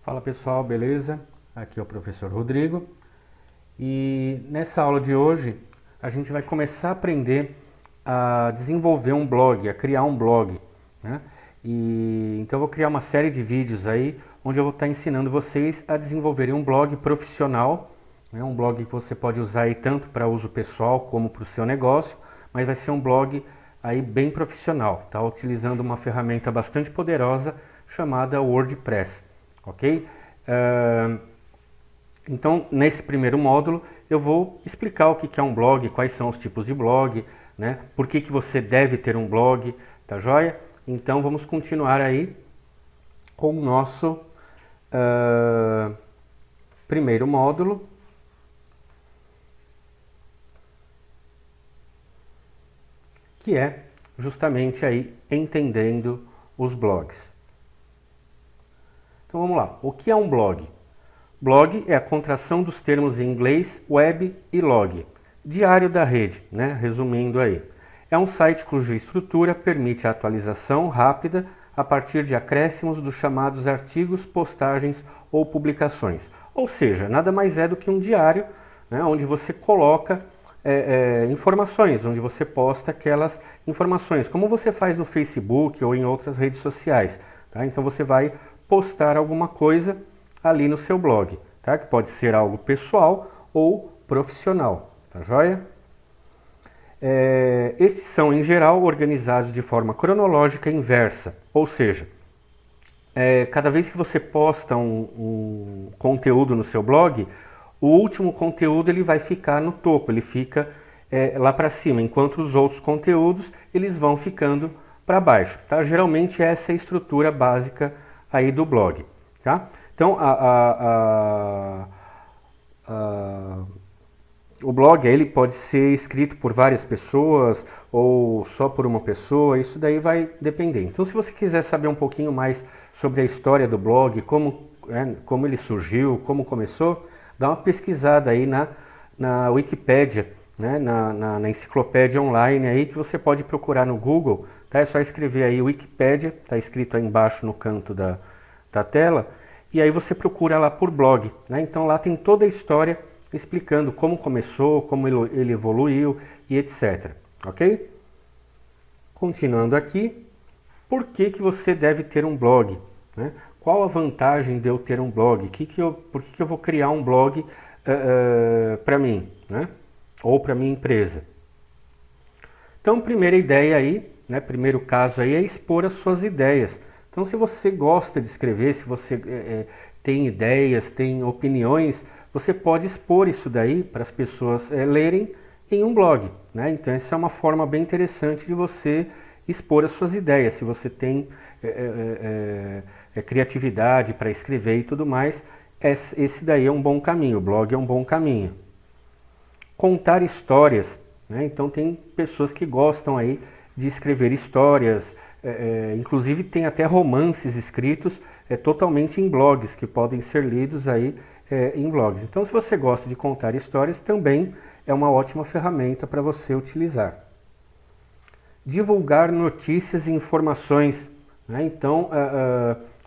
Fala pessoal, beleza? Aqui é o professor Rodrigo e nessa aula de hoje a gente vai começar a aprender a desenvolver um blog, a criar um blog, né? Então eu vou criar uma série de vídeos aí onde eu vou estar ensinando vocês a desenvolverem um blog profissional, né? Um blog que você pode usar aí tanto para uso pessoal como para o seu negócio, mas vai ser um blog aí bem profissional, tá? Utilizando uma ferramenta bastante poderosa chamada WordPress. Ok? Então, nesse primeiro módulo, eu vou explicar o que é um blog, quais são os tipos de blog, né? Por que você deve ter um blog, tá joia? Então, vamos continuar aí com o nosso primeiro módulo. Que é justamente aí entendendo os blogs. Então vamos lá, o que é um blog? Blog é a contração dos termos em inglês web e log, diário da rede, né? Resumindo aí. É um site cuja estrutura permite a atualização rápida a partir de acréscimos dos chamados artigos, postagens ou publicações. Ou seja, nada mais é do que um diário, né? Onde você coloca informações, onde você posta aquelas informações, como você faz no Facebook ou em outras redes sociais. Tá? Então você vai postar alguma coisa ali no seu blog, tá? Que pode ser algo pessoal ou profissional, tá joia? Esses são, em geral, organizados de forma cronológica inversa, ou seja, cada vez que você posta um conteúdo no seu blog, o último conteúdo ele vai ficar no topo, ele fica lá para cima, enquanto os outros conteúdos eles vão ficando para baixo, tá? Geralmente essa é a estrutura básica aí do blog, tá? Então o blog ele pode ser escrito por várias pessoas ou só por uma pessoa, isso daí vai depender. Então se você quiser saber um pouquinho mais sobre a história do blog, como ele surgiu, como começou, dá uma pesquisada aí na Wikipédia, né? na enciclopédia online aí que você pode procurar no Google, tá? É só escrever aí Wikipédia, tá escrito aí embaixo no canto da tela, e aí você procura lá por blog, né? Então lá tem toda a história explicando como começou, como ele evoluiu e etc. Ok? Continuando aqui, por que você deve ter um blog, né? Qual a vantagem de eu ter um blog? Por que eu vou criar um blog para mim, né? Ou para minha empresa? Então, primeira ideia aí, né? Primeiro caso aí é expor as suas ideias. Então, se você gosta de escrever, se você tem ideias, tem opiniões, você pode expor isso daí para as pessoas lerem em um blog, né? Então, essa é uma forma bem interessante de você expor as suas ideias. Se você tem criatividade para escrever e tudo mais, esse daí é um bom caminho, o blog é um bom caminho. Contar histórias, né? Então, tem pessoas que gostam aí de escrever histórias, inclusive tem até romances escritos totalmente em blogs, que podem ser lidos aí em blogs. Então, se você gosta de contar histórias, também é uma ótima ferramenta para você utilizar. Divulgar notícias e informações, né? Então,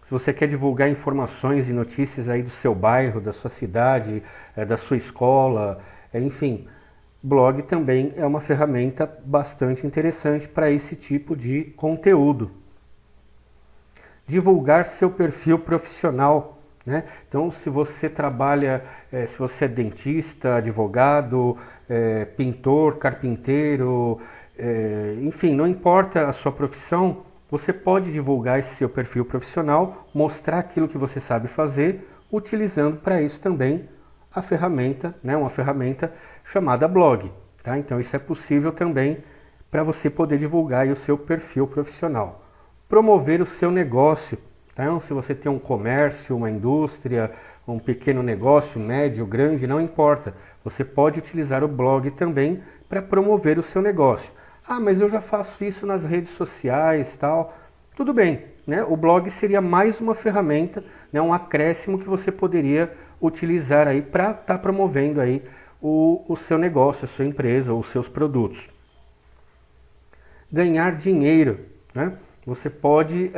se você quer divulgar informações e notícias aí do seu bairro, da sua cidade, da sua escola, enfim, blog também é uma ferramenta bastante interessante para esse tipo de conteúdo. Divulgar seu perfil profissional, né? Então, se você trabalha, se você é dentista, advogado, pintor, carpinteiro, enfim, não importa a sua profissão, você pode divulgar esse seu perfil profissional, mostrar aquilo que você sabe fazer, utilizando para isso também a ferramenta, né? Uma ferramenta chamada blog, tá? Então isso é possível também para você poder divulgar aí o seu perfil profissional. Promover o seu negócio, tá? Então, se você tem um comércio, uma indústria, um pequeno negócio, médio, grande, não importa. Você pode utilizar o blog também para promover o seu negócio. Ah, mas eu já faço isso nas redes sociais, tal. Tudo bem, né? O blog seria mais uma ferramenta, né? Um acréscimo que você poderia utilizar aí para estar promovendo aí o seu negócio, a sua empresa ou os seus produtos. Ganhar dinheiro, né? você pode,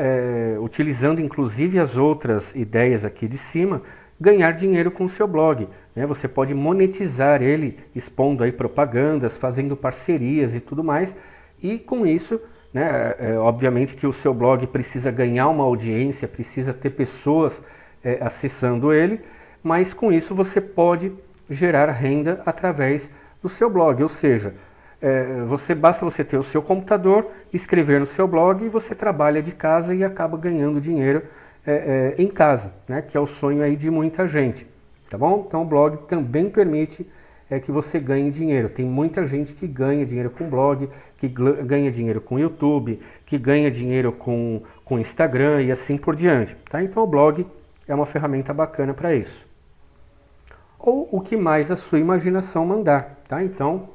utilizando inclusive as outras ideias aqui de cima, ganhar dinheiro com o seu blog, né? Você pode monetizar ele expondo aí propagandas, fazendo parcerias e tudo mais, e com isso, né, obviamente que o seu blog precisa ganhar uma audiência, precisa ter pessoas acessando ele, mas com isso você pode gerar renda através do seu blog, ou seja, basta você ter o seu computador, escrever no seu blog e você trabalha de casa e acaba ganhando dinheiro em casa, né, que é o sonho aí de muita gente, tá bom? Então o blog também permite que você ganhe dinheiro. Tem muita gente que ganha dinheiro com blog, que ganha dinheiro com YouTube, que ganha dinheiro com Instagram e assim por diante, tá? Então o blog é uma ferramenta bacana para isso. Ou o que mais a sua imaginação mandar, tá? Então,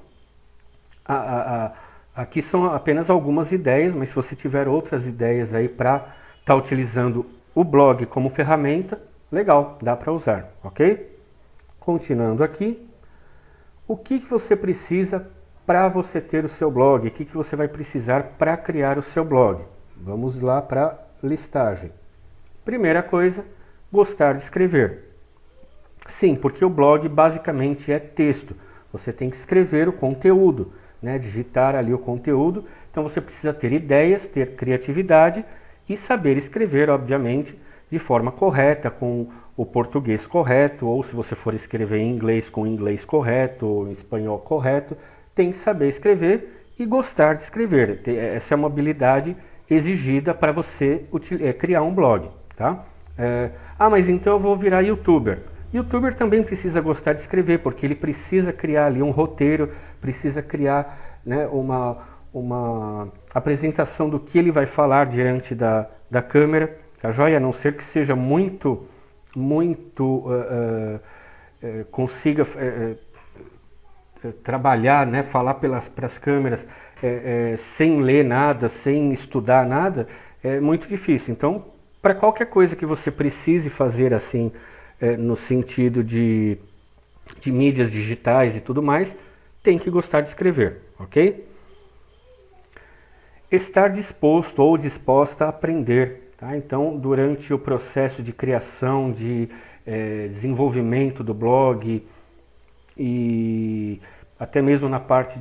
aqui são apenas algumas ideias, mas se você tiver outras ideias aí para estar utilizando o blog como ferramenta, legal, dá para usar, ok? Continuando aqui, o que você precisa para você ter o seu blog? O que você vai precisar para criar o seu blog? Vamos lá para a listagem. Primeira coisa, gostar de escrever. Sim, porque o blog basicamente é texto. Você tem que escrever o conteúdo, né? Digitar ali o conteúdo. Então você precisa ter ideias, ter criatividade e saber escrever, obviamente, de forma correta, com o português correto, ou se você for escrever em inglês, com o inglês correto, ou em espanhol correto, tem que saber escrever e gostar de escrever. Essa é uma habilidade exigida para você criar um blog, tá? Mas então eu vou virar youtuber. Youtuber também precisa gostar de escrever, porque ele precisa criar ali um roteiro, precisa criar, né, uma apresentação do que ele vai falar diante da câmera, tá joia? A não ser que seja consiga trabalhar, né, falar para as câmeras sem ler nada, sem estudar nada, é muito difícil. Então, para qualquer coisa que você precise fazer assim, no sentido de mídias digitais e tudo mais, tem que gostar de escrever, ok? Estar disposto ou disposta a aprender, tá? Então, durante o processo de criação, de desenvolvimento do blog e até mesmo na parte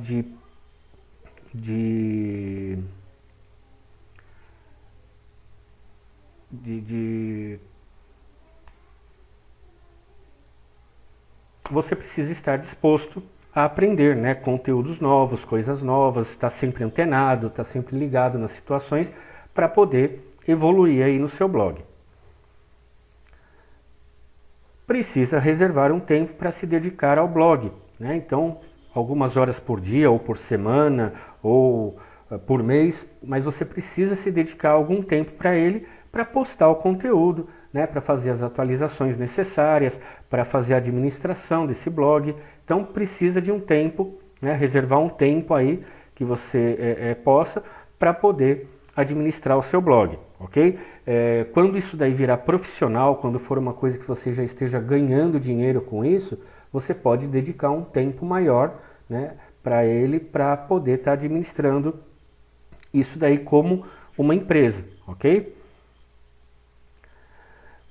você precisa estar disposto a aprender, né? Conteúdos novos, coisas novas, estar sempre antenado, estar sempre ligado nas situações para poder evoluir aí no seu blog. Precisa reservar um tempo para se dedicar ao blog, né? Então, algumas horas por dia, ou por semana, ou por mês, mas você precisa se dedicar algum tempo para ele, para postar o conteúdo, né? Para fazer as atualizações necessárias, para fazer a administração desse blog. Então precisa de um tempo, né? Reservar um tempo aí que você possa para poder administrar o seu blog, ok? Quando isso daí virar profissional, quando for uma coisa que você já esteja ganhando dinheiro com isso, você pode dedicar um tempo maior, né, para ele, para poder estar administrando isso daí como uma empresa, ok?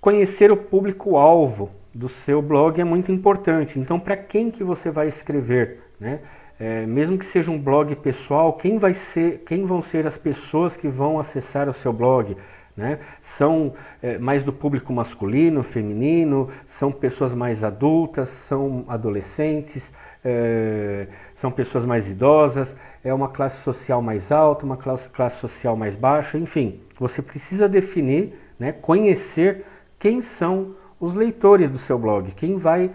Conhecer o público-alvo do seu blog é muito importante. Então, para quem que você vai escrever, né? Mesmo que seja um blog pessoal, quem vão ser as pessoas que vão acessar o seu blog, né? São mais do público masculino, feminino, são pessoas mais adultas, são adolescentes, são pessoas mais idosas, é uma classe social mais alta, uma classe social mais baixa, enfim, você precisa definir, né, conhecer quem são os leitores do seu blog, quem vai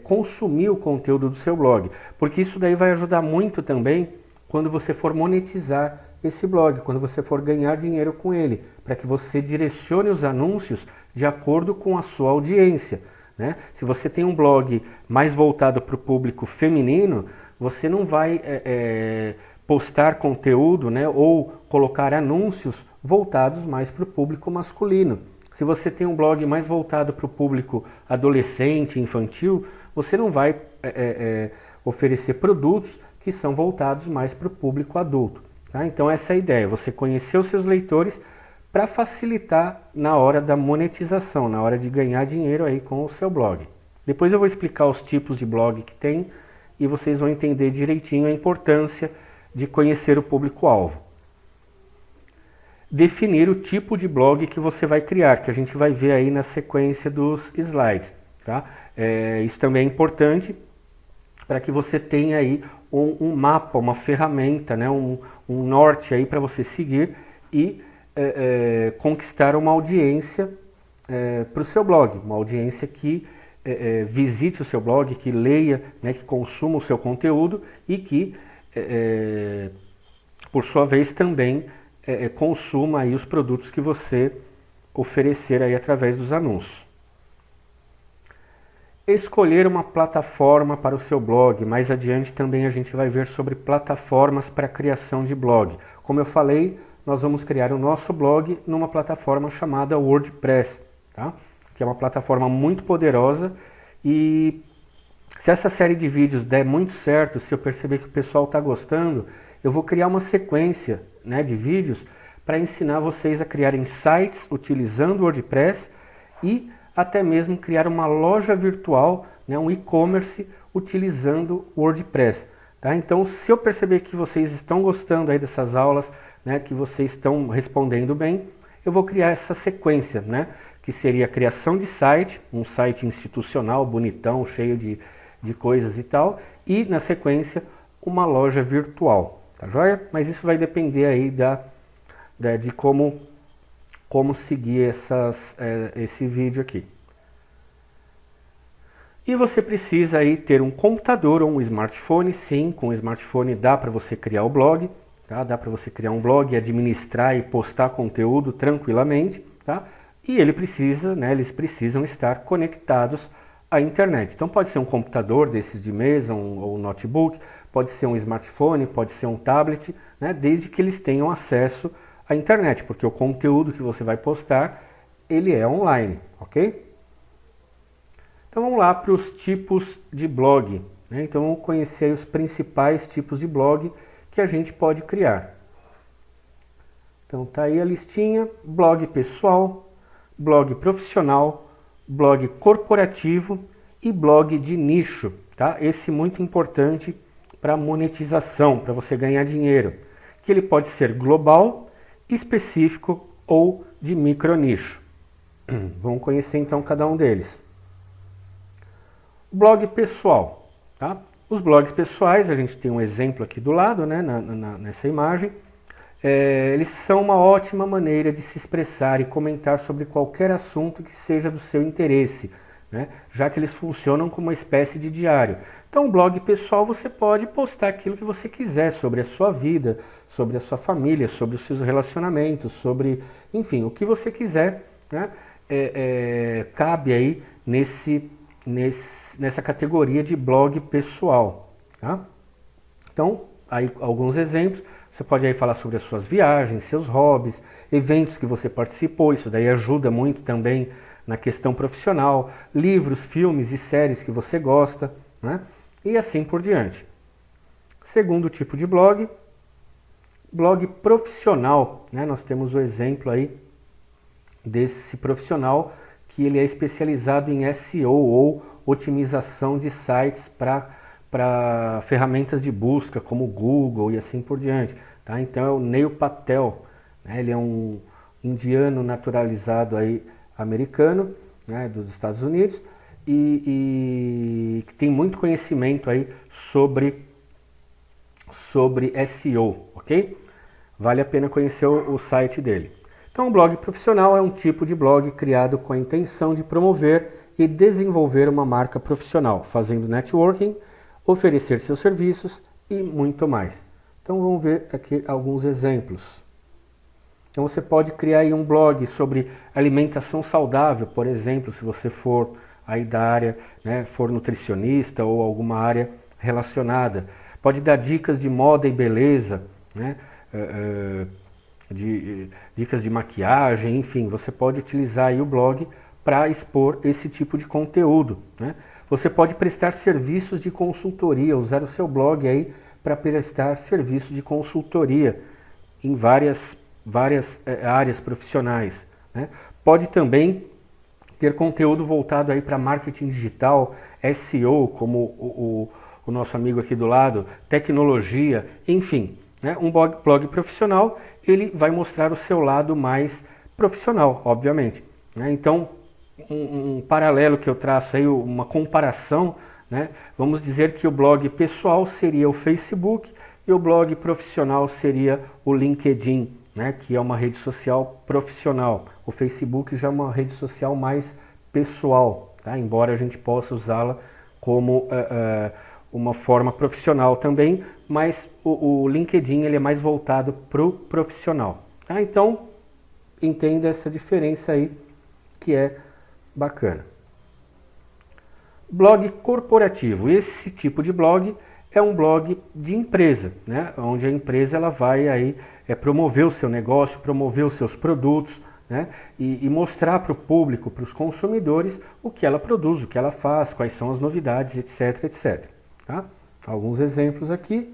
consumir o conteúdo do seu blog, porque isso daí vai ajudar muito também quando você for monetizar esse blog, quando você for ganhar dinheiro com ele, para que você direcione os anúncios de acordo com a sua audiência, né? Se você tem um blog mais voltado para o público feminino, você não vai postar conteúdo, né, ou colocar anúncios voltados mais para o público masculino. Se você tem um blog mais voltado para o público adolescente, infantil, você não vai oferecer produtos que são voltados mais para o público adulto. Tá? Então essa é a ideia, você conhecer os seus leitores para facilitar na hora da monetização, na hora de ganhar dinheiro aí com o seu blog. Depois eu vou explicar os tipos de blog que tem e vocês vão entender direitinho a importância de conhecer o público-alvo. Definir o tipo de blog que você vai criar, que a gente vai ver aí na sequência dos slides. Tá? Isso também é importante para que você tenha aí um mapa, uma ferramenta, né? um norte aí para você seguir e conquistar uma audiência para o seu blog, uma audiência que visite o seu blog, que leia, né? Que consuma o seu conteúdo e que, por sua vez, também consuma aí os produtos que você oferecer aí através dos anúncios. Escolher uma plataforma para o seu blog. Mais adiante também a gente vai ver sobre plataformas para criação de blog. Como eu falei, nós vamos criar o nosso blog numa plataforma chamada WordPress, tá? Que é uma plataforma muito poderosa e se essa série de vídeos der muito certo, se eu perceber que o pessoal está gostando, eu vou criar uma sequência, né, de vídeos para ensinar vocês a criarem sites utilizando o WordPress e até mesmo criar uma loja virtual, né, um e-commerce utilizando o WordPress. Tá? Então, se eu perceber que vocês estão gostando aí dessas aulas, né, que vocês estão respondendo bem, eu vou criar essa sequência, né, que seria a criação de site, um site institucional, bonitão, cheio de coisas e tal, e na sequência uma loja virtual, tá joia? Mas isso vai depender aí de como seguir esse vídeo aqui. E você precisa aí ter um computador ou um smartphone. Sim, com o smartphone dá para você criar o blog, tá? Dá para você criar um blog, administrar e postar conteúdo tranquilamente, tá? E eles precisam estar conectados à internet. Então pode ser um computador desses de mesa, ou um notebook, pode ser um smartphone, pode ser um tablet, né? Desde que eles tenham acesso à internet, porque o conteúdo que você vai postar, ele é online, ok? Então vamos lá para os tipos de blog, né? Então vamos conhecer aí os principais tipos de blog que a gente pode criar. Então tá aí a listinha: blog pessoal, blog profissional, blog corporativo e blog de nicho, tá? Esse é muito importante para monetização, para você ganhar dinheiro, que ele pode ser global, específico ou de micro nicho. Vamos conhecer então cada um deles. Blog pessoal, tá? Os blogs pessoais, a gente tem um exemplo aqui do lado, né, nessa imagem. Eles são uma ótima maneira de se expressar e comentar sobre qualquer assunto que seja do seu interesse, né, já que eles funcionam como uma espécie de diário. Então, o blog pessoal você pode postar aquilo que você quiser sobre a sua vida, sobre a sua família, sobre os seus relacionamentos, sobre, enfim, o que você quiser, né, cabe aí nessa categoria de blog pessoal, tá? Então, aí alguns exemplos. Você pode aí falar sobre as suas viagens, seus hobbies, eventos que você participou, isso daí ajuda muito também na questão profissional, livros, filmes e séries que você gosta, né? E assim por diante. Segundo tipo de blog, blog profissional, né? Nós temos o exemplo aí desse profissional que ele é especializado em SEO ou otimização de sites para ferramentas de busca como Google e assim por diante, tá? Então é o Neil Patel, né? Ele é um indiano naturalizado aí americano, né, dos Estados Unidos e que tem muito conhecimento aí sobre SEO, ok? Vale a pena conhecer o site dele. Então o blog profissional é um tipo de blog criado com a intenção de promover e desenvolver uma marca profissional, fazendo networking, oferecer seus serviços e muito mais. Então vamos ver aqui alguns exemplos. Então você pode criar aí um blog sobre alimentação saudável, por exemplo, se você for aí da área, né, for nutricionista ou alguma área relacionada. Pode dar dicas de moda e beleza, né, dicas de maquiagem, enfim, você pode utilizar aí o blog para expor esse tipo de conteúdo, né? Você pode prestar serviços de consultoria, usar o seu blog aí para prestar serviço de consultoria, em várias áreas profissionais, né? Pode também ter conteúdo voltado aí para marketing digital, SEO, como o nosso amigo aqui do lado, tecnologia, enfim, né? Um blog profissional, ele vai mostrar o seu lado mais profissional, obviamente, né? Então, um paralelo que eu traço aí, uma comparação, né? Vamos dizer que o blog pessoal seria o Facebook e o blog profissional seria o LinkedIn, né? Que é uma rede social profissional. O Facebook já é uma rede social mais pessoal, tá? Embora a gente possa usá-la como uma forma profissional também, mas o LinkedIn ele é mais voltado para o profissional, tá? Então, entenda essa diferença aí que é bacana. Blog corporativo. Esse tipo de blog é um blog de empresa, né? Onde a empresa ela vai aí promover o seu negócio, promover os seus produtos, né? E mostrar para o público, para os consumidores, o que ela produz, o que ela faz, quais são as novidades, etc, etc. Tá? Alguns exemplos aqui.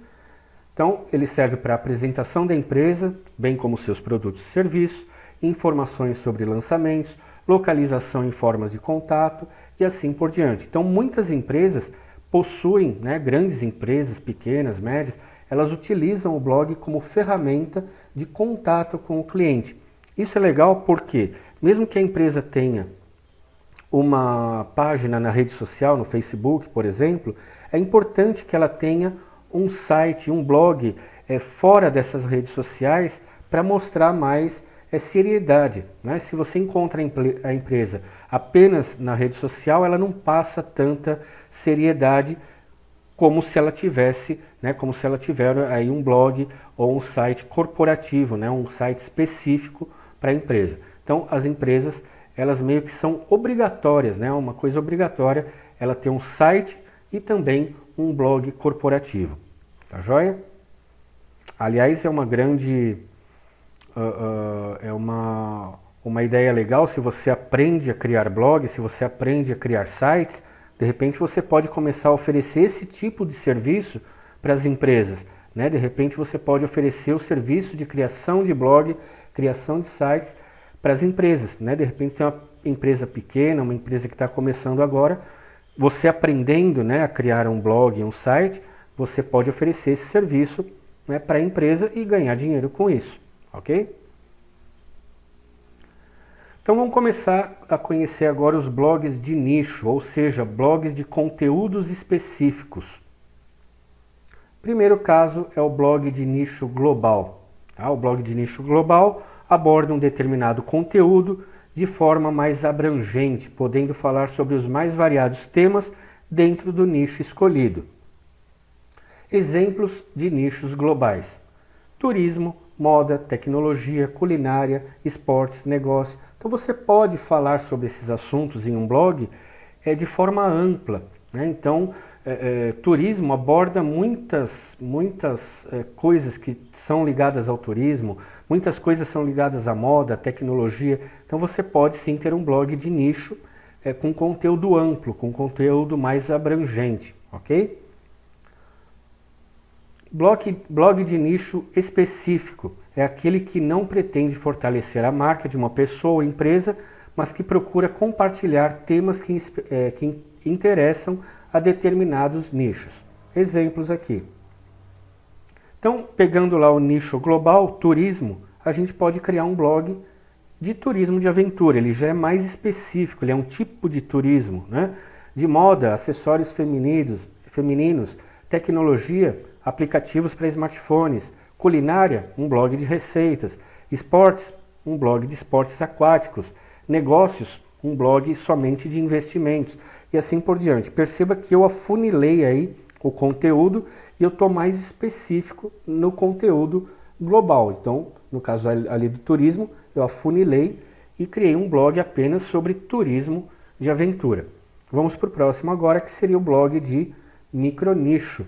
Então, ele serve para apresentação da empresa, bem como seus produtos e serviços, informações sobre lançamentos, localização em formas de contato e assim por diante. Então, muitas empresas possuem, né, grandes empresas, pequenas, médias, elas utilizam o blog como ferramenta de contato com o cliente. Isso é legal porque, mesmo que a empresa tenha uma página na rede social, no Facebook, por exemplo, é importante que ela tenha um site, um blog fora dessas redes sociais para mostrar mais seriedade, né? Se você encontra a empresa apenas na rede social, ela não passa tanta seriedade como se ela tivesse, né, como se ela tiver aí um blog ou um site corporativo, né, um site específico para a empresa. Então, as empresas, elas meio que são obrigatórias, né, uma coisa obrigatória, ela ter um site e também um blog corporativo. Tá joia? Aliás, é uma grande... é uma ideia legal. Se você aprende a criar blogs, se você aprende a criar sites, de repente você pode começar a oferecer esse tipo de serviço para as empresas, né? De repente você pode oferecer o serviço de criação de blog, criação de sites para as empresas, né? De repente tem uma empresa pequena, uma empresa que está começando agora, você aprendendo, né, a criar um blog, um site, você pode oferecer esse serviço, né, para a empresa e ganhar dinheiro com isso. Ok? Então vamos começar a conhecer agora os blogs de nicho, ou seja, blogs de conteúdos específicos. Primeiro caso é o blog de nicho global. Tá? O blog de nicho global aborda um determinado conteúdo de forma mais abrangente, podendo falar sobre os mais variados temas dentro do nicho escolhido. Exemplos de nichos globais: turismo, moda, tecnologia, culinária, esportes, negócio. Então você pode falar sobre esses assuntos em um blog de forma ampla, né? Então, turismo aborda muitas coisas que são ligadas ao turismo, muitas coisas são ligadas à moda, à tecnologia. Então você pode sim ter um blog de nicho com conteúdo amplo, com conteúdo mais abrangente, ok? Blog de nicho específico é aquele que não pretende fortalecer a marca de uma pessoa ou empresa, mas que procura compartilhar temas que interessam a determinados nichos. Exemplos aqui. Então, pegando lá o nicho global, turismo, a gente pode criar um blog de turismo de aventura. Ele já é mais específico, ele é um tipo de turismo, né? De moda, acessórios femininos, tecnologia, aplicativos para smartphones, culinária, um blog de receitas, esportes, um blog de esportes aquáticos, negócios, um blog somente de investimentos e assim por diante. Perceba que eu afunilei aí o conteúdo e eu estou mais específico no conteúdo global. Então, no caso ali do turismo, eu afunilei e criei um blog apenas sobre turismo de aventura. Vamos para o próximo agora, que seria o blog de micronicho.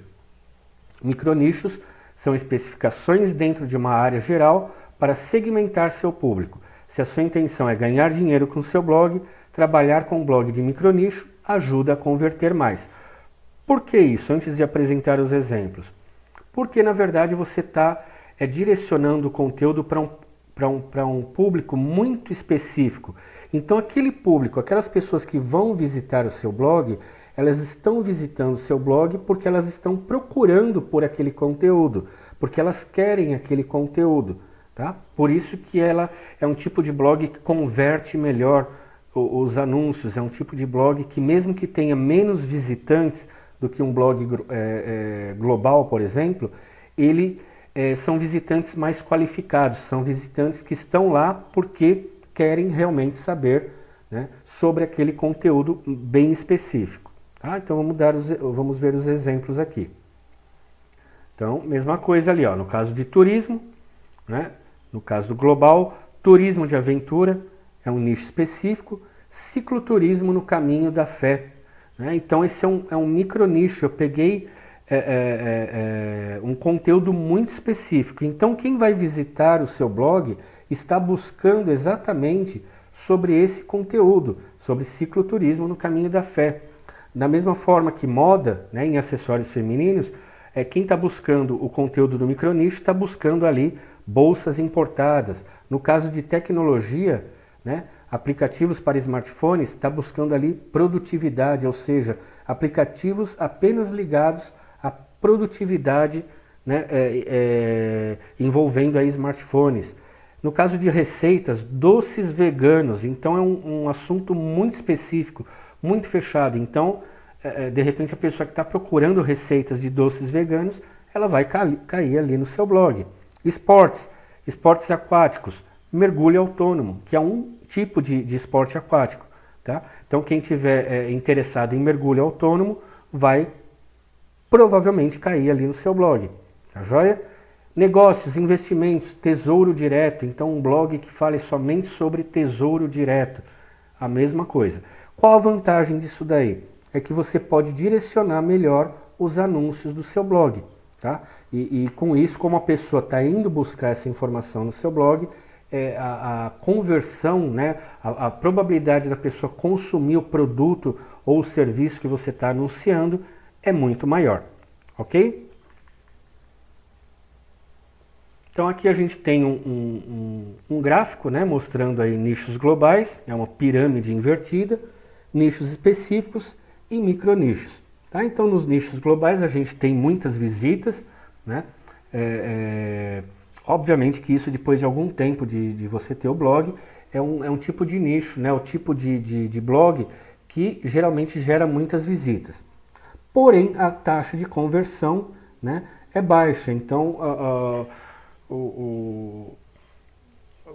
Micronichos são especificações dentro de uma área geral para segmentar seu público. Se a sua intenção é ganhar dinheiro com seu blog, trabalhar com um blog de micronicho ajuda a converter mais. Por que isso? Antes de apresentar os exemplos. Porque, na verdade, você está é direcionando o conteúdo para um público muito específico. Então aquele público, aquelas pessoas que vão visitar o seu blog, elas estão visitando o seu blog porque elas estão procurando por aquele conteúdo, porque elas querem aquele conteúdo, tá? Por isso que ela é um tipo de blog que converte melhor os anúncios, é um tipo de blog que mesmo que tenha menos visitantes do que um blog global, por exemplo, ele são visitantes mais qualificados, são visitantes que estão lá porque querem realmente saber, né, sobre aquele conteúdo bem específico. Tá? Então vamos ver os exemplos aqui. Então, mesma coisa ali, ó, no caso de turismo, né, no caso do global, turismo de aventura é um nicho específico, cicloturismo no caminho da fé. Né? Então esse é um micro nicho, eu peguei um conteúdo muito específico. Então quem vai visitar o seu blog está buscando exatamente sobre esse conteúdo, sobre cicloturismo no caminho da fé. Da mesma forma que moda, né, em acessórios femininos, quem está buscando o conteúdo do micronicho está buscando ali bolsas importadas. No caso de tecnologia, né, aplicativos para smartphones, está buscando ali produtividade, ou seja, aplicativos apenas ligados à produtividade, né, envolvendo aí smartphones. No caso de receitas, doces veganos, então é um assunto muito específico, muito fechado. Então, de repente, a pessoa que está procurando receitas de doces veganos, ela vai cair ali no seu blog. Esportes aquáticos, mergulho autônomo, que é um tipo de esporte aquático. Tá? Então, quem tiver interessado em mergulho autônomo, vai provavelmente cair ali no seu blog. Tá joia? Negócios, investimentos, tesouro direto. Então, um blog que fale somente sobre tesouro direto. A mesma coisa. Qual a vantagem disso daí? É que você pode direcionar melhor os anúncios do seu blog. Tá? E com isso, como a pessoa está indo buscar essa informação no seu blog, a conversão, né, a probabilidade da pessoa consumir o produto ou o serviço que você está anunciando é muito maior. Ok? Então aqui a gente tem um gráfico, né, mostrando aí nichos globais, é uma pirâmide invertida, nichos específicos e micronichos. Tá? Então nos nichos globais a gente tem muitas visitas, né? Obviamente que isso depois de algum tempo de você ter o blog, é um tipo de nicho, né? O tipo de blog que geralmente gera muitas visitas. Porém a taxa de conversão, né, é baixa, então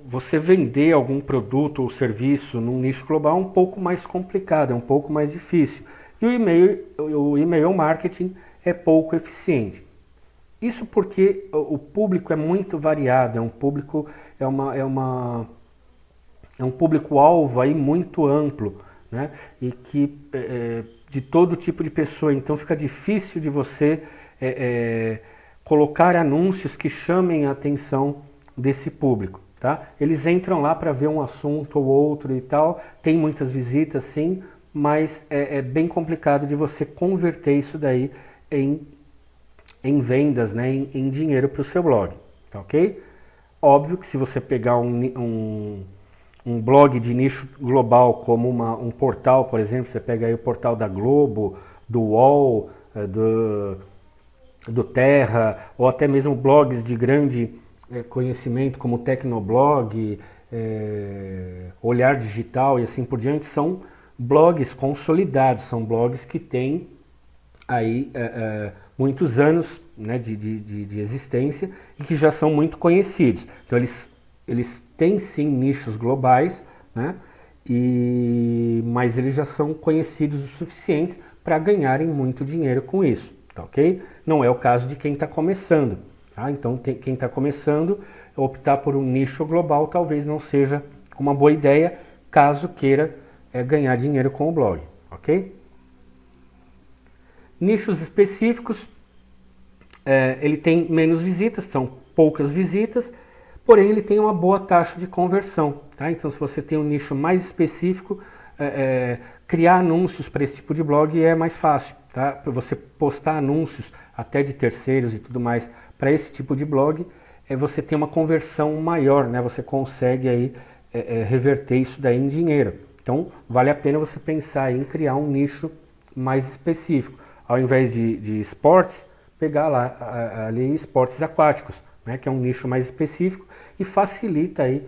você vender algum produto ou serviço num nicho global é um pouco mais complicado, é um pouco mais difícil. E o e-mail marketing é pouco eficiente. Isso porque o público é muito variado, é um público-alvo aí muito amplo, né? E que de todo tipo de pessoa, então fica difícil de você colocar anúncios que chamem a atenção desse público. Tá? Eles entram lá para ver um assunto ou outro e tal, tem muitas visitas sim, mas é bem complicado de você converter isso daí em vendas, né, em dinheiro para o seu blog. Tá, ok? Óbvio que se você pegar um blog de nicho global como um portal, por exemplo, você pega aí o portal da Globo, do UOL, do Terra, ou até mesmo blogs de grande conhecimento como Tecnoblog, Olhar Digital e assim por diante, são blogs consolidados, são blogs que têm aí muitos anos, né, de existência e que já são muito conhecidos. Então eles têm sim nichos globais, né, mas eles já são conhecidos o suficiente para ganharem muito dinheiro com isso. Tá, ok? Não é o caso de quem está começando. Tá? Então, quem está começando, optar por um nicho global talvez não seja uma boa ideia, caso queira ganhar dinheiro com o blog. Ok? Nichos específicos, ele tem menos visitas, são poucas visitas, porém ele tem uma boa taxa de conversão. Tá? Então, se você tem um nicho mais específico, criar anúncios para esse tipo de blog é mais fácil. Tá? Para você postar anúncios até de terceiros e tudo mais para esse tipo de blog você tem uma conversão maior, né? Você consegue aí reverter isso daí em dinheiro. Então vale a pena você pensar em criar um nicho mais específico. Ao invés de esportes, pegar lá ali esportes aquáticos, né? Que é um nicho mais específico e facilita aí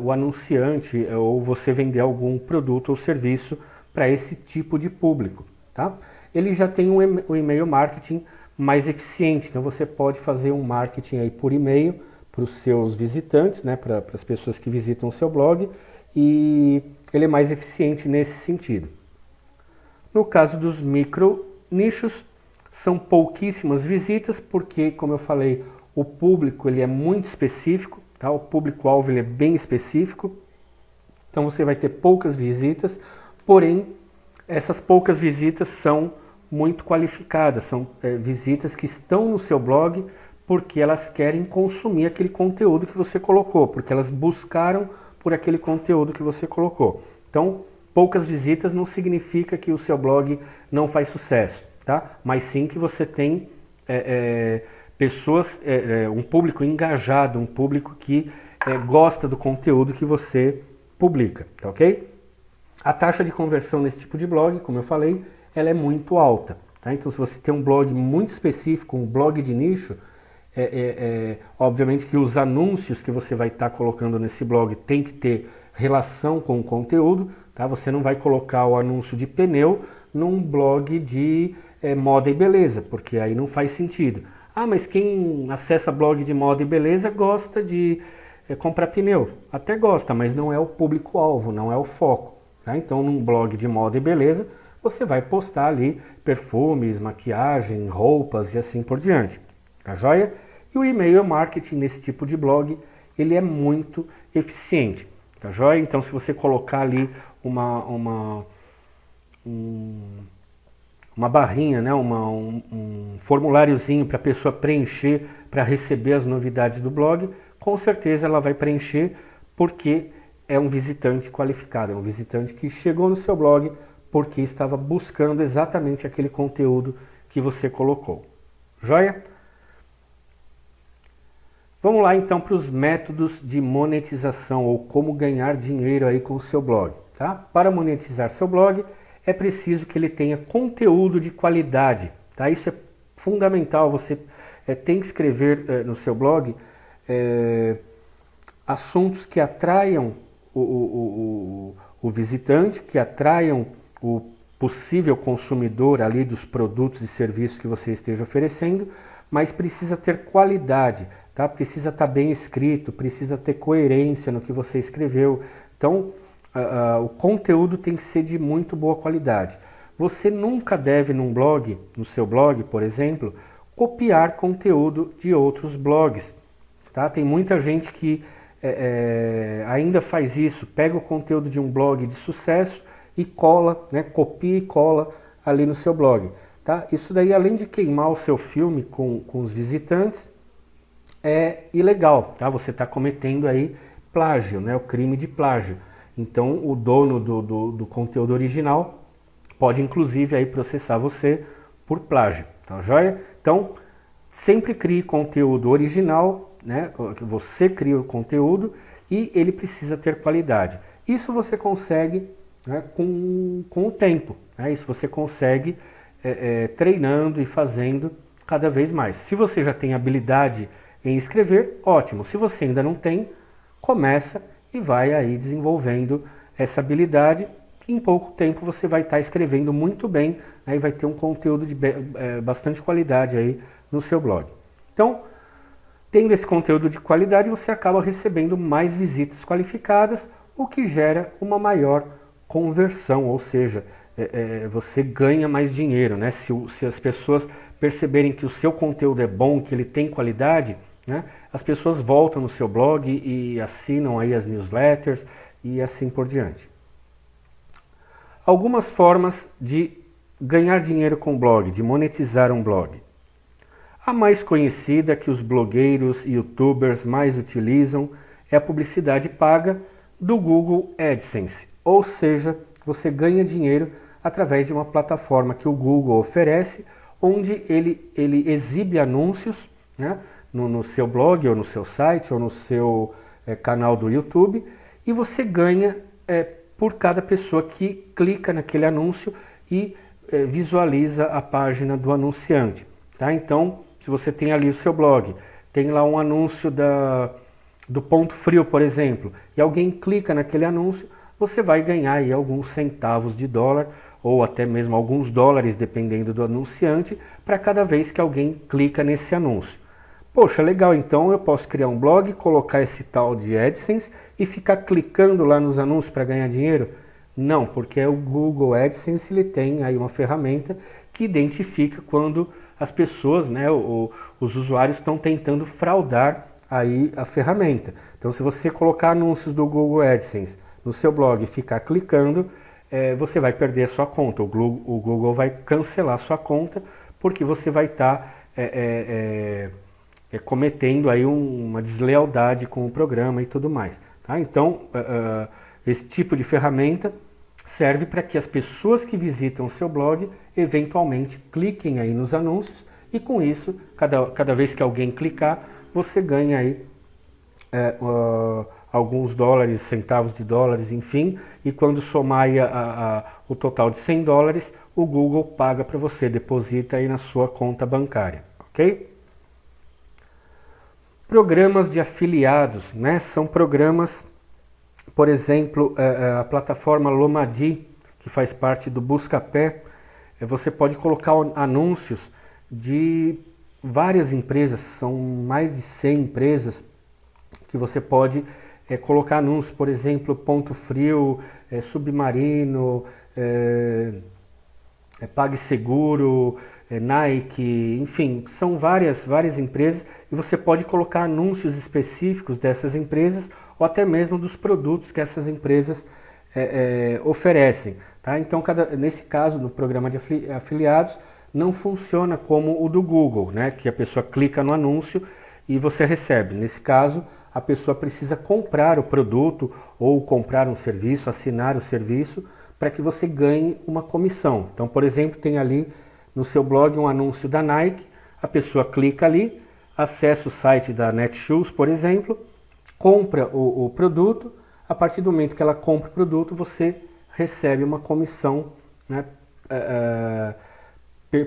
o anunciante ou você vender algum produto ou serviço para esse tipo de público, tá? Ele já tem um e-mail marketing mais eficiente, então você pode fazer um marketing aí por e-mail para os seus visitantes, né, para as pessoas que visitam o seu blog, e ele é mais eficiente nesse sentido. No caso dos micro nichos, são pouquíssimas visitas, porque, como eu falei, o público ele é muito específico, tá? O público-alvo ele é bem específico, então você vai ter poucas visitas, porém, essas poucas visitas são muito qualificadas, são visitas que estão no seu blog porque elas querem consumir aquele conteúdo que você colocou, porque elas buscaram por aquele conteúdo que você colocou. Então, poucas visitas não significa que o seu blog não faz sucesso, tá? Mas sim que você tem pessoas, um público engajado, um público que gosta do conteúdo que você publica, tá ok? A taxa de conversão nesse tipo de blog, como eu falei, ela é muito alta, tá? Então, se você tem um blog muito específico, um blog de nicho, obviamente que os anúncios que você vai estar colocando nesse blog tem que ter relação com o conteúdo, tá? Você não vai colocar o anúncio de pneu num blog de moda e beleza, porque aí não faz sentido. Ah, mas quem acessa blog de moda e beleza gosta de comprar pneu. Até gosta, mas não é o público-alvo, não é o foco. Tá? Então, num blog de moda e beleza, você vai postar ali perfumes, maquiagem, roupas e assim por diante. Tá joia? E o e-mail marketing nesse tipo de blog, ele é muito eficiente. Tá joia? Então, se você colocar ali uma barrinha, né? um formuláriozinho para a pessoa preencher, para receber as novidades do blog, com certeza ela vai preencher porque é um visitante qualificado, é um visitante que chegou no seu blog porque estava buscando exatamente aquele conteúdo que você colocou. Joia? Vamos lá então para os métodos de monetização ou como ganhar dinheiro aí com o seu blog. Tá? Para monetizar seu blog é preciso que ele tenha conteúdo de qualidade. Tá? Isso é fundamental, você tem que escrever no seu blog assuntos que atraiam o visitante, que atraiam o possível consumidor ali dos produtos e serviços que você esteja oferecendo, mas precisa ter qualidade, tá? Precisa estar bem escrito, precisa ter coerência no que você escreveu. Então, o conteúdo tem que ser de muito boa qualidade. Você nunca deve no seu blog, por exemplo, copiar conteúdo de outros blogs. Tá? Tem muita gente que ainda faz isso, pega o conteúdo de um blog de sucesso e cola, né, copia e cola ali no seu blog. Tá? Isso daí, além de queimar o seu filme com os visitantes, é ilegal. Tá? Você está cometendo aí plágio, né, o crime de plágio. Então, o dono do conteúdo original pode, inclusive, aí processar você por plágio. Tá joia? Então, sempre crie conteúdo original, né? Você cria o conteúdo e ele precisa ter qualidade. Isso você consegue, né, com o tempo. Né? Isso você consegue treinando e fazendo cada vez mais. Se você já tem habilidade em escrever, ótimo. Se você ainda não tem, começa e vai aí desenvolvendo essa habilidade, que em pouco tempo você vai estar escrevendo muito bem, né, e vai ter um conteúdo de bastante qualidade aí no seu blog. Então, tendo esse conteúdo de qualidade, você acaba recebendo mais visitas qualificadas, o que gera uma maior conversão, ou seja, você ganha mais dinheiro, né? Se as pessoas perceberem que o seu conteúdo é bom, que ele tem qualidade, né, as pessoas voltam no seu blog e assinam aí as newsletters e assim por diante. Algumas formas de ganhar dinheiro com blog, de monetizar um blog. A mais conhecida que os blogueiros e youtubers mais utilizam é a publicidade paga do Google AdSense, ou seja, você ganha dinheiro através de uma plataforma que o Google oferece, onde ele exibe anúncios, né, no seu blog, ou no seu site, ou no seu canal do YouTube, e você ganha por cada pessoa que clica naquele anúncio e visualiza a página do anunciante. Tá? Então, se você tem ali o seu blog, tem lá um anúncio do Ponto Frio, por exemplo, e alguém clica naquele anúncio, você vai ganhar aí alguns centavos de dólar, ou até mesmo alguns dólares, dependendo do anunciante, para cada vez que alguém clica nesse anúncio. Poxa, legal, então eu posso criar um blog, colocar esse tal de AdSense e ficar clicando lá nos anúncios para ganhar dinheiro? Não, porque o Google AdSense ele tem aí uma ferramenta que identifica quando as pessoas, né, os usuários estão tentando fraudar aí a ferramenta. Então, se você colocar anúncios do Google AdSense no seu blog e ficar clicando, você vai perder a sua conta. O Google vai cancelar a sua conta porque você vai estar cometendo aí uma deslealdade com o programa e tudo mais. Tá? Então, esse tipo de ferramenta serve para que as pessoas que visitam o seu blog eventualmente cliquem aí nos anúncios e com isso, cada vez que alguém clicar, você ganha aí alguns dólares, centavos de dólares, enfim, e quando somar aí o total de 100 dólares, o Google paga para você, deposita aí na sua conta bancária, ok? Programas de afiliados, né? São programas, por exemplo, a plataforma Lomadi, que faz parte do Buscapé, você pode colocar anúncios de várias empresas, são mais de 100 empresas que você pode colocar anúncios, por exemplo, Ponto Frio, Submarino, PagSeguro, Nike, enfim, são várias empresas e você pode colocar anúncios específicos dessas empresas ou até mesmo dos produtos que essas empresas oferecem. Tá? Então, nesse caso, no programa de afiliados, não funciona como o do Google, né? Que a pessoa clica no anúncio e você recebe. Nesse caso, a pessoa precisa comprar o produto ou comprar um serviço, assinar o serviço, para que você ganhe uma comissão. Então, por exemplo, tem ali no seu blog um anúncio da Nike, a pessoa clica ali, acessa o site da Netshoes, por exemplo, compra o produto, a partir do momento que ela compra o produto, você recebe uma comissão, né,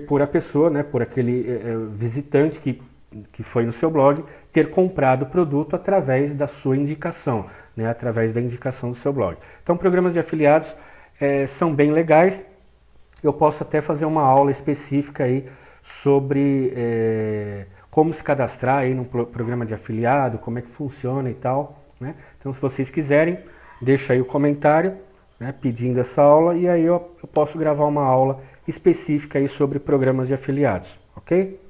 por a pessoa, né, por aquele visitante que foi no seu blog, ter comprado o produto através da sua indicação, né, através da indicação do seu blog. Então, programas de afiliados são bem legais. Eu posso até fazer uma aula específica aí sobre como se cadastrar aí no programa de afiliado, como é que funciona e tal, né? Então, se vocês quiserem, deixa aí o comentário, né, pedindo essa aula e aí eu posso gravar uma aula específica aí sobre programas de afiliados, ok?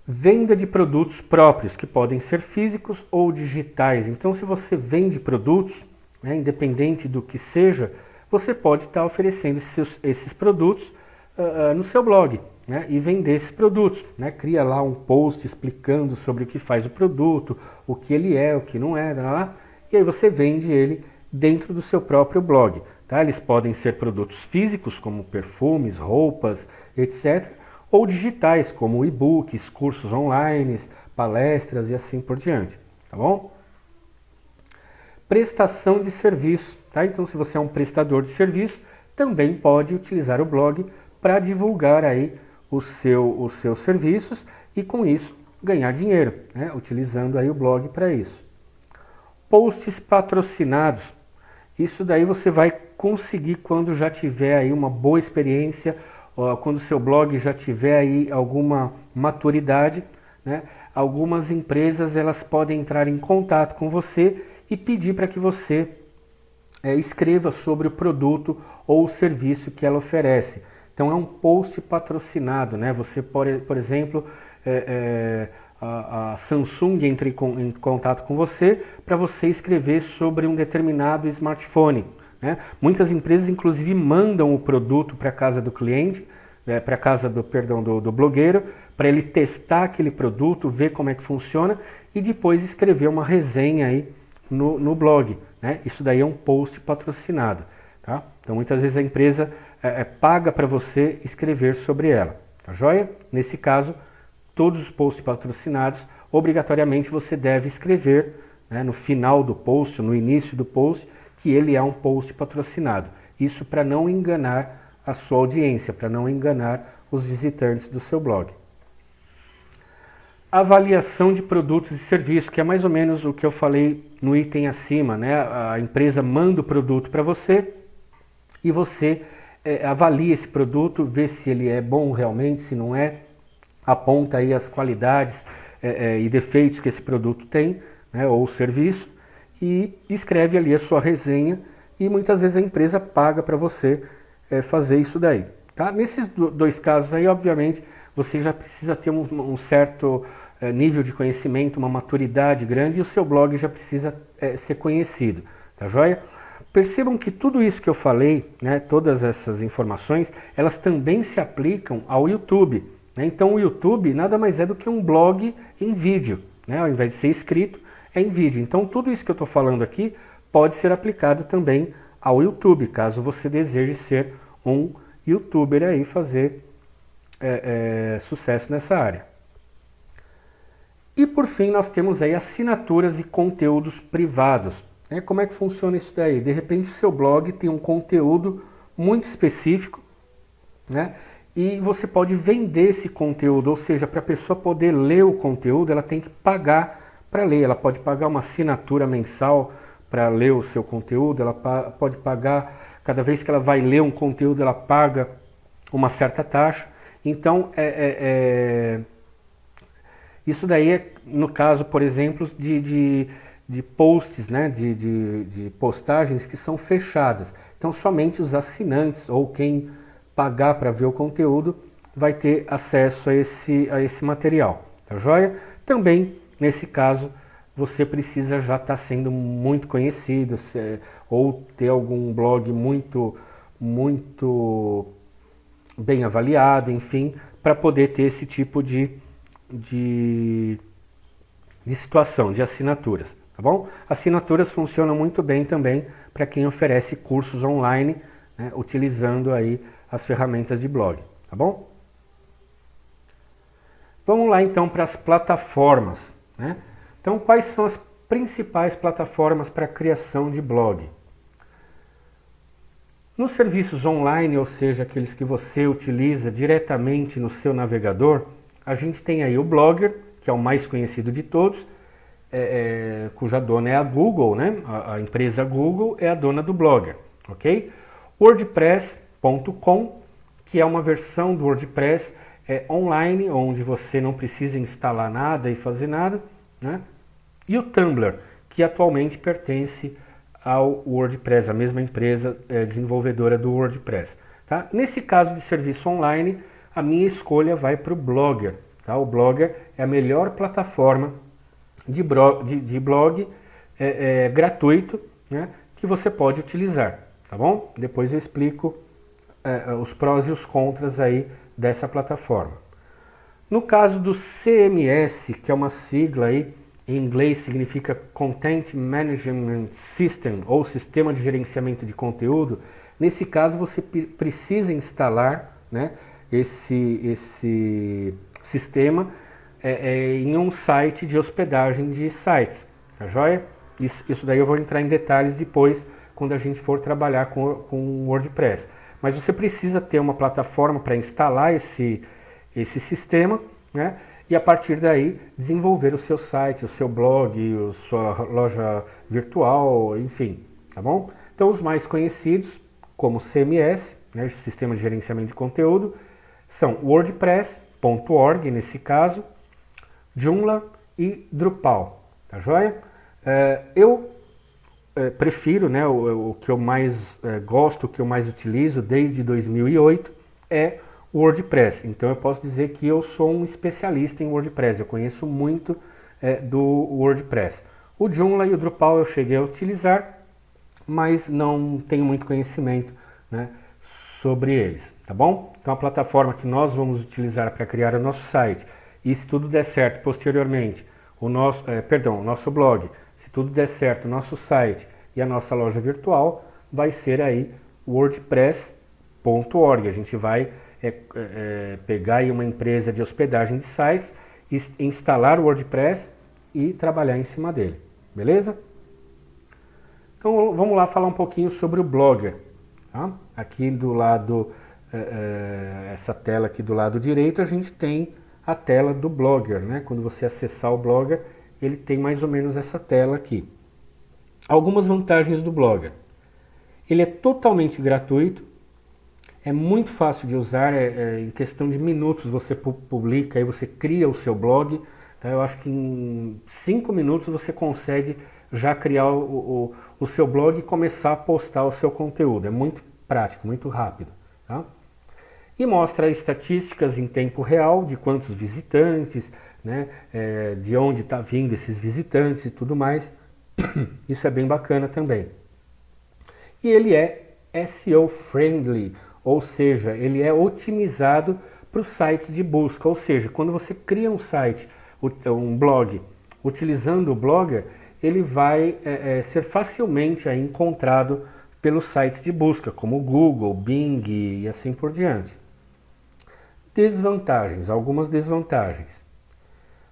Venda de produtos próprios, que podem ser físicos ou digitais. Então, se você vende produtos, né, independente do que seja, você pode estar oferecendo esses produtos no seu blog, né, e vender esses produtos. Né? Cria lá um post explicando sobre o que faz o produto, o que ele é, o que não é, e aí você vende ele dentro do seu próprio blog. Tá? Eles podem ser produtos físicos, como perfumes, roupas, etc., ou digitais, como e-books, cursos online, palestras e assim por diante. Tá bom? Prestação de serviço. Tá? Então, se você é um prestador de serviço, também pode utilizar o blog para divulgar aí os seus serviços e, com isso, ganhar dinheiro, né? Utilizando aí o blog para isso. Posts patrocinados. Isso daí você vai conseguir quando já tiver aí uma boa experiência, quando o seu blog já tiver aí alguma maturidade, né? Algumas empresas elas podem entrar em contato com você e pedir para que você escreva sobre o produto ou o serviço que ela oferece. Então é um post patrocinado, né? Você, por exemplo, a Samsung entra em contato com você para você escrever sobre um determinado smartphone. Né? Muitas empresas, inclusive, mandam o produto para a casa do cliente, para a casa do blogueiro, para ele testar aquele produto, ver como é que funciona e depois escrever uma resenha aí no blog. Né? Isso daí é um post patrocinado. Tá? Então, muitas vezes a empresa paga para você escrever sobre ela. Tá joia? Nesse caso, todos os posts patrocinados, obrigatoriamente você deve escrever, né, no final do post, no início do post, que ele é um post patrocinado. Isso para não enganar a sua audiência, para não enganar os visitantes do seu blog. Avaliação de produtos e serviços, que é mais ou menos o que eu falei no item acima, né? A empresa manda o produto para você e você avalia esse produto, vê se ele é bom realmente, se não é, aponta aí as qualidades e defeitos que esse produto tem, né, ou serviço, e escreve ali a sua resenha, e muitas vezes a empresa paga para você fazer isso daí. Tá? Nesses dois casos aí, obviamente, você já precisa ter um certo nível de conhecimento, uma maturidade grande, e o seu blog já precisa ser conhecido, tá joia? Percebam que tudo isso que eu falei, né, todas essas informações, elas também se aplicam ao YouTube. Né? Então o YouTube nada mais é do que um blog em vídeo, né? Ao invés de ser escrito, é em vídeo. Então tudo isso que eu estou falando aqui pode ser aplicado também ao YouTube, caso você deseje ser um YouTuber aí, fazer sucesso nessa área. E por fim nós temos aí assinaturas e conteúdos privados. Como é que funciona isso daí? De repente o seu blog tem um conteúdo muito específico, né? E você pode vender esse conteúdo, ou seja, para a pessoa poder ler o conteúdo, ela tem que pagar para ler. Ela pode pagar uma assinatura mensal para ler o seu conteúdo, ela pode pagar, cada vez que ela vai ler um conteúdo, ela paga uma certa taxa. Então, isso daí é no caso, por exemplo, de posts, né, de postagens que são fechadas. Então, somente os assinantes ou quem pagar para ver o conteúdo vai ter acesso a esse material, tá joia? Também, nesse caso, você precisa já estar sendo muito conhecido, ou ter algum blog muito bem avaliado, enfim, para poder ter esse tipo de situação, de assinaturas, tá bom? Assinaturas funcionam muito bem também para quem oferece cursos online, né, utilizando aí as ferramentas de blog, tá bom? Vamos lá então para as plataformas, né? Então, quais são as principais plataformas para a criação de blog? Nos serviços online, ou seja, aqueles que você utiliza diretamente no seu navegador, a gente tem aí o Blogger, que é o mais conhecido de todos, cuja dona é a Google, né? A empresa Google é a dona do Blogger, ok? WordPress.com, que é uma versão do WordPress online, onde você não precisa instalar nada e fazer nada, né? E o Tumblr, que atualmente pertence ao WordPress, a mesma empresa desenvolvedora do WordPress. Tá? Nesse caso de serviço online, a minha escolha vai para o Blogger. Tá? O Blogger é a melhor plataforma de blog gratuito, né, que você pode utilizar. Tá bom? Depois eu explico os prós e os contras aí dessa plataforma. No caso do CMS, que é uma sigla aí, em inglês significa Content Management System, ou Sistema de Gerenciamento de Conteúdo, nesse caso você precisa instalar, né, esse sistema em um site de hospedagem de sites, tá joia? Isso daí eu vou entrar em detalhes depois, quando a gente for trabalhar com o WordPress. Mas você precisa ter uma plataforma para instalar esse sistema, né? E a partir daí desenvolver o seu site, o seu blog, a sua loja virtual, enfim, tá bom? Então os mais conhecidos, como CMS, né, Sistema de Gerenciamento de Conteúdo, são WordPress.org, nesse caso, Joomla e Drupal, tá joia? Eu prefiro, né, o que eu mais gosto, o que eu mais utilizo desde 2008 é o WordPress. Então eu posso dizer que eu sou um especialista em WordPress, eu conheço muito do WordPress. O Joomla e o Drupal eu cheguei a utilizar, mas não tenho muito conhecimento, né, sobre eles, tá bom? Então a plataforma que nós vamos utilizar para criar o nosso site, e se tudo der certo posteriormente, o nosso blog, se tudo der certo, o nosso site e a nossa loja virtual, vai ser aí WordPress.org. A gente vai pegar aí uma empresa de hospedagem de sites, instalar o WordPress e trabalhar em cima dele, beleza? Então vamos lá falar um pouquinho sobre o Blogger. Tá? Aqui do lado, essa tela aqui do lado direito, a gente tem a tela do Blogger, né? Quando você acessar o Blogger, ele tem mais ou menos essa tela aqui. Algumas vantagens do Blogger. Ele é totalmente gratuito, é muito fácil de usar, em questão de minutos você publica, aí você cria o seu blog. Tá? Eu acho que em 5 minutos você consegue já criar o seu blog e começar a postar o seu conteúdo. É muito prático, muito rápido. Tá? E mostra estatísticas em tempo real de quantos visitantes, né, de onde está vindo esses visitantes e tudo mais. Isso é bem bacana também. E ele é SEO friendly, ou seja, ele é otimizado para os sites de busca. Ou seja, quando você cria um site, um blog, utilizando o Blogger, ele vai ser facilmente aí encontrado pelos sites de busca, como Google, Bing e assim por diante. Desvantagens, algumas desvantagens.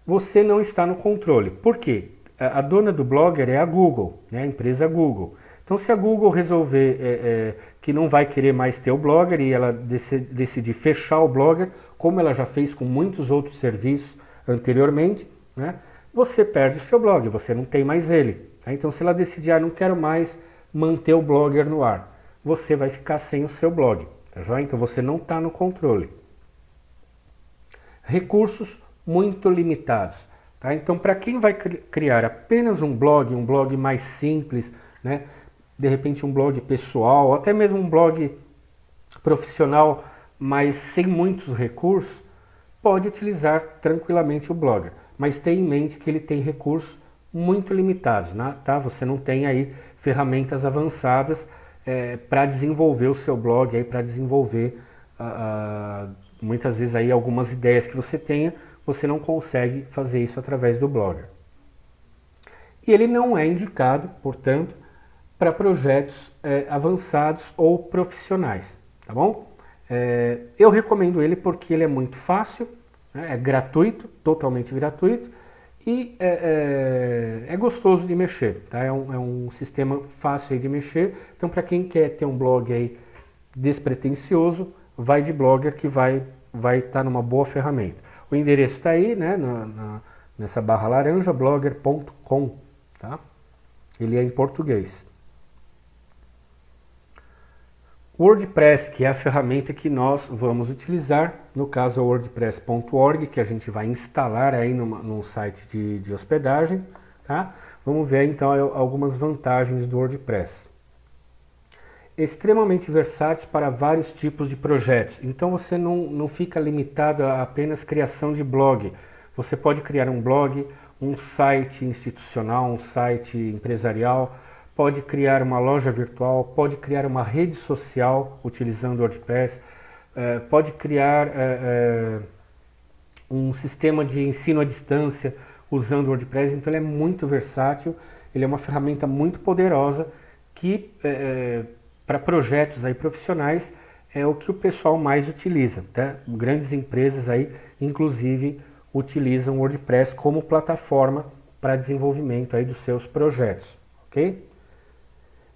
Você não está no controle. Por quê? A dona do Blogger é a Google, né? A empresa Google. Então, se a Google resolver que não vai querer mais ter o Blogger e ela decidir fechar o Blogger, como ela já fez com muitos outros serviços anteriormente, né? Você perde o seu blog, você não tem mais ele. Tá? Então, se ela decidir, não quero mais manter o Blogger no ar, você vai ficar sem o seu blog. Tá joia? Então, você não está no controle. Recursos muito limitados. Tá? Então, para quem vai criar apenas um blog mais simples, né? De repente um blog pessoal, ou até mesmo um blog profissional, mas sem muitos recursos, pode utilizar tranquilamente o Blogger. Mas tenha em mente que ele tem recursos muito limitados, né? Tá? Você não tem aí ferramentas avançadas para desenvolver o seu blog, para desenvolver muitas vezes aí algumas ideias que você tenha, você não consegue fazer isso através do Blogger. E ele não é indicado, portanto, para projetos avançados ou profissionais, tá bom? Eu recomendo ele porque ele é muito fácil, né? É gratuito, totalmente gratuito, e é gostoso de mexer, tá? É um sistema fácil aí de mexer, então para quem quer ter um blog aí despretensioso, vai de Blogger que vai estar numa boa ferramenta. O endereço está aí, né, nessa barra laranja, blogger.com, tá? Ele é em português. WordPress, que é a ferramenta que nós vamos utilizar, no caso é o wordpress.org, que a gente vai instalar aí num site de hospedagem, tá? Vamos ver então algumas vantagens do WordPress. Extremamente versátil para vários tipos de projetos, então você não fica limitado a apenas criação de blog. Você pode criar um blog, um site institucional, um site empresarial, pode criar uma loja virtual, pode criar uma rede social utilizando o WordPress, pode criar um sistema de ensino à distância usando o WordPress. Então ele é muito versátil, ele é uma ferramenta muito poderosa que para projetos aí profissionais é o que o pessoal mais utiliza. Tá? Grandes empresas aí, inclusive, utilizam o WordPress como plataforma para desenvolvimento aí dos seus projetos, ok?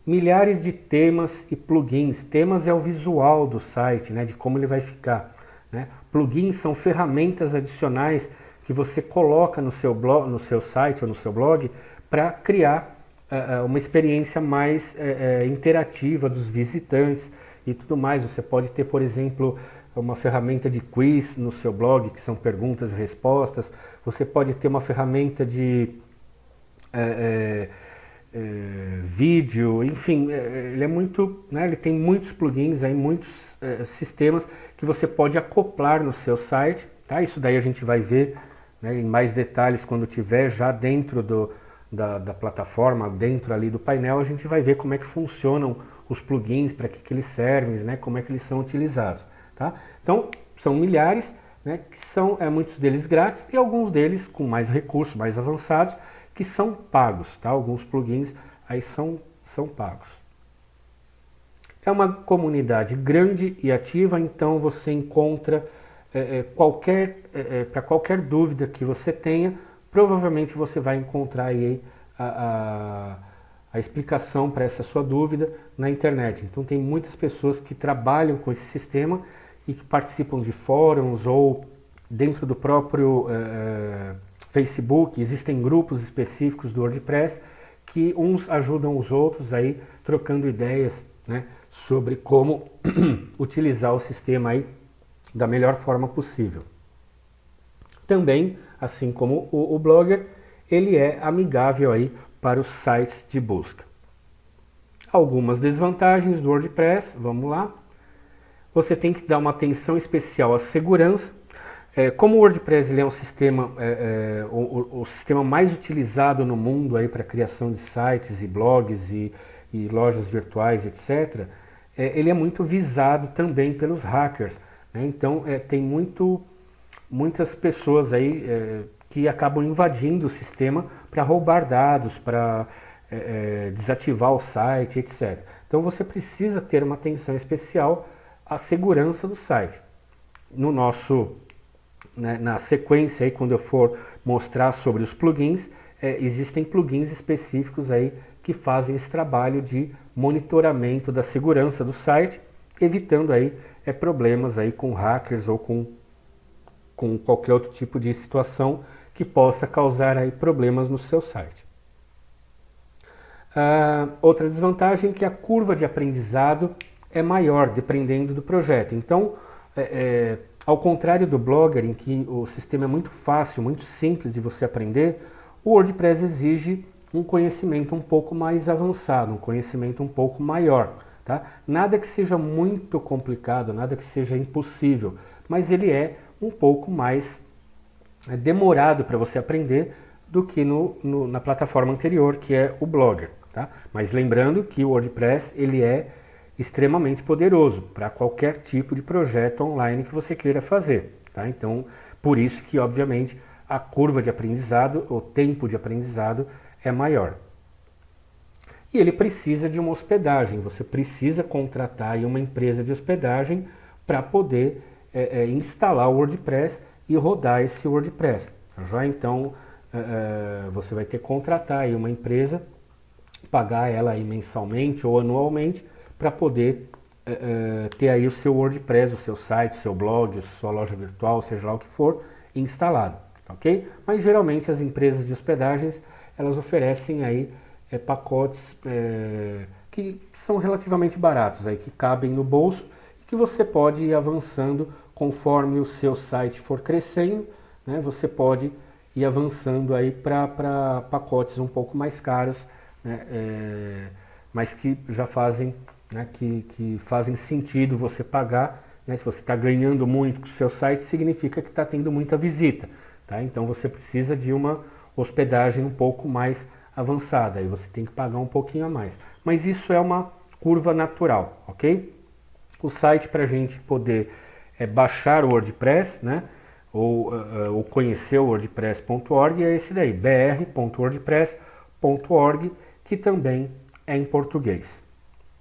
Milhares de temas e plugins. Temas é o visual do site, né, de como ele vai ficar, né? Plugins são ferramentas adicionais que você coloca no seu blog, no seu site ou no seu blog para criar uma experiência mais interativa dos visitantes e tudo mais. Você pode ter, por exemplo, uma ferramenta de quiz no seu blog, que são perguntas e respostas. Você pode ter uma ferramenta de vídeo, enfim, ele é muito, né, ele tem muitos plugins, aí, muitos sistemas que você pode acoplar no seu site. Tá? Isso daí a gente vai ver, né, em mais detalhes quando tiver já dentro da plataforma, dentro ali do painel, a gente vai ver como é que funcionam os plugins, para que eles servem, né, como é que eles são utilizados. Tá? Então, são milhares, né, que são muitos deles grátis e alguns deles com mais recursos, mais avançados, que são pagos. Tá? Alguns plugins aí são pagos. É uma comunidade grande e ativa, então você encontra para qualquer dúvida que você tenha, provavelmente você vai encontrar aí a explicação para essa sua dúvida na internet. Então tem muitas pessoas que trabalham com esse sistema e que participam de fóruns ou dentro do próprio Facebook, existem grupos específicos do WordPress que uns ajudam os outros aí trocando ideias, né, sobre como utilizar o sistema aí da melhor forma possível. Também, assim como o Blogger, ele é amigável aí para os sites de busca. Algumas desvantagens do WordPress, vamos lá. Você tem que dar uma atenção especial à segurança. Como o WordPress ele é um sistema, o sistema mais utilizado no mundo aí para a criação de sites e blogs e lojas virtuais, etc., ele é muito visado também pelos hackers, né? Então tem muitas pessoas aí que acabam invadindo o sistema para roubar dados, para desativar o site, etc. Então você precisa ter uma atenção especial à segurança do site. No nosso, né, na sequência aí, quando eu for mostrar sobre os plugins, existem plugins específicos aí que fazem esse trabalho de monitoramento da segurança do site, evitando aí problemas aí com hackers ou com qualquer outro tipo de situação que possa causar aí problemas no seu site. Outra desvantagem é que a curva de aprendizado é maior, dependendo do projeto. Então, ao contrário do Blogger, em que o sistema é muito fácil, muito simples de você aprender, o WordPress exige um conhecimento um pouco mais avançado, um conhecimento um pouco maior. Tá? Nada que seja muito complicado, nada que seja impossível, mas ele é um pouco mais demorado para você aprender do que na plataforma anterior, que é o Blogger. Tá? Mas lembrando que o WordPress ele é extremamente poderoso para qualquer tipo de projeto online que você queira fazer. Tá? Então, por isso que, obviamente, a curva de aprendizado, o tempo de aprendizado é maior. E ele precisa de uma hospedagem, você precisa contratar aí uma empresa de hospedagem para poder instalar o WordPress e rodar esse WordPress. Já então, você vai ter que contratar aí uma empresa, pagar ela aí mensalmente ou anualmente para poder ter aí o seu WordPress, o seu site, o seu blog, a sua loja virtual, seja lá o que for, instalado, ok? Mas geralmente as empresas de hospedagens, elas oferecem aí pacotes que são relativamente baratos, aí, que cabem no bolso e que você pode ir avançando conforme o seu site for crescendo, né? Você pode ir avançando aí para pacotes um pouco mais caros, né? Mas que já fazem, né, que fazem sentido você pagar, né? Se você está ganhando muito com o seu site, significa que está tendo muita visita, tá? Então você precisa de uma hospedagem um pouco mais avançada, aí você tem que pagar um pouquinho a mais. Mas isso é uma curva natural, ok? O site para a gente poder baixar o WordPress, né? Ou conhecer o WordPress.org é esse daí, br.wordpress.org, que também é em português,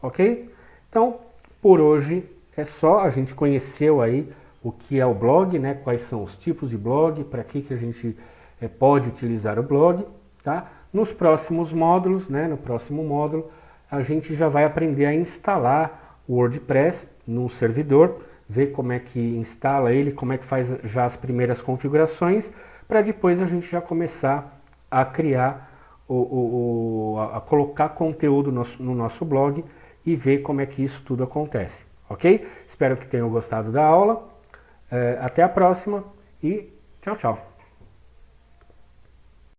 ok? Então, por hoje é só. A gente conheceu aí o que é o blog, né? Quais são os tipos de blog, para que a gente pode utilizar o blog, tá? Nos próximos módulos, né? No próximo módulo, a gente já vai aprender a instalar o WordPress no servidor, ver como é que instala ele, como é que faz já as primeiras configurações, para depois a gente já começar a criar, a colocar conteúdo no nosso blog e ver como é que isso tudo acontece, ok? Espero que tenham gostado da aula, até a próxima e tchau, tchau!